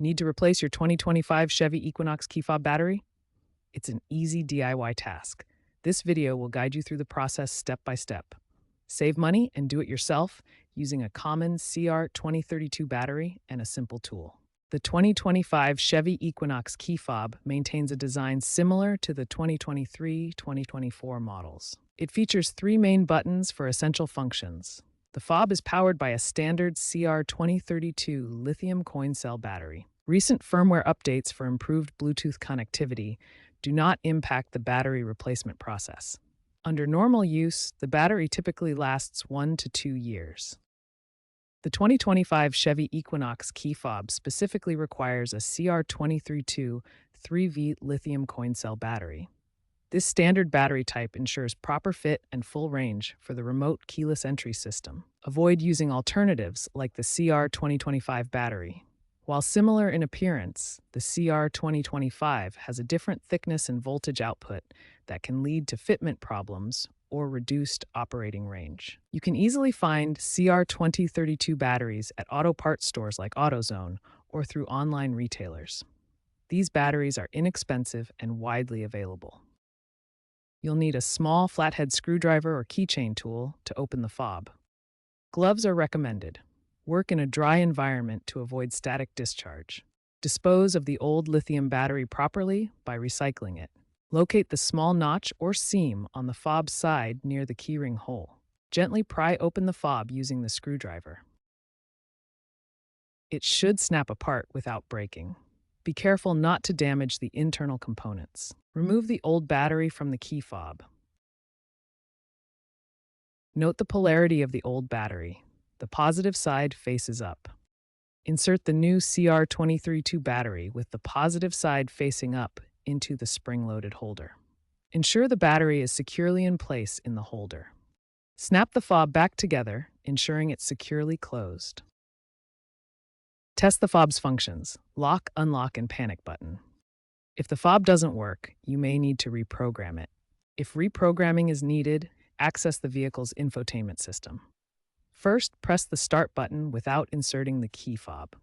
Need to replace your 2025 Chevy Equinox key fob battery? It's an easy DIY task. This video will guide you through the process step by step. Save money and do it yourself using a common CR2032 battery and a simple tool. The 2025 Chevy Equinox key fob maintains a design similar to the 2023-2024 models. It features three main buttons for essential functions. The fob is powered by a standard CR2032 lithium coin cell battery. Recent firmware updates for improved Bluetooth connectivity do not impact the battery replacement process. Under normal use, the battery typically lasts 1 to 2 years. The 2025 Chevy Equinox key fob specifically requires a CR2032 3V lithium coin cell battery. This standard battery type ensures proper fit and full range for the remote keyless entry system. Avoid using alternatives like the CR2025 battery. While similar in appearance, the CR2025 has a different thickness and voltage output that can lead to fitment problems or reduced operating range. You can easily find CR2032 batteries at auto parts stores like AutoZone or through online retailers. These batteries are inexpensive and widely available. You'll need a small flathead screwdriver or keychain tool to open the fob. Gloves are recommended. Work in a dry environment to avoid static discharge. Dispose of the old lithium battery properly by recycling it. Locate the small notch or seam on the fob's side near the keyring hole. Gently pry open the fob using the screwdriver. It should snap apart without breaking. Be careful not to damage the internal components. Remove the old battery from the key fob. Note the polarity of the old battery. The positive side faces up. Insert the new CR2032 battery with the positive side facing up into the spring-loaded holder. Ensure the battery is securely in place in the holder. Snap the fob back together, ensuring it's securely closed. Test the fob's functions: lock, unlock, and panic button. If the fob doesn't work, you may need to reprogram it. If reprogramming is needed, access the vehicle's infotainment system. First, press the start button without inserting the key fob.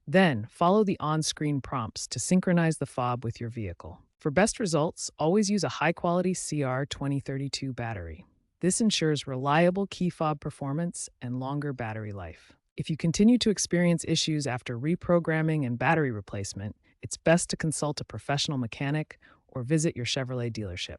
Then, follow the on-screen prompts to synchronize the fob with your vehicle. For best results, always use a high-quality CR2032 battery. This ensures reliable key fob performance and longer battery life. If you continue to experience issues after reprogramming and battery replacement, it's best to consult a professional mechanic or visit your Chevrolet dealership.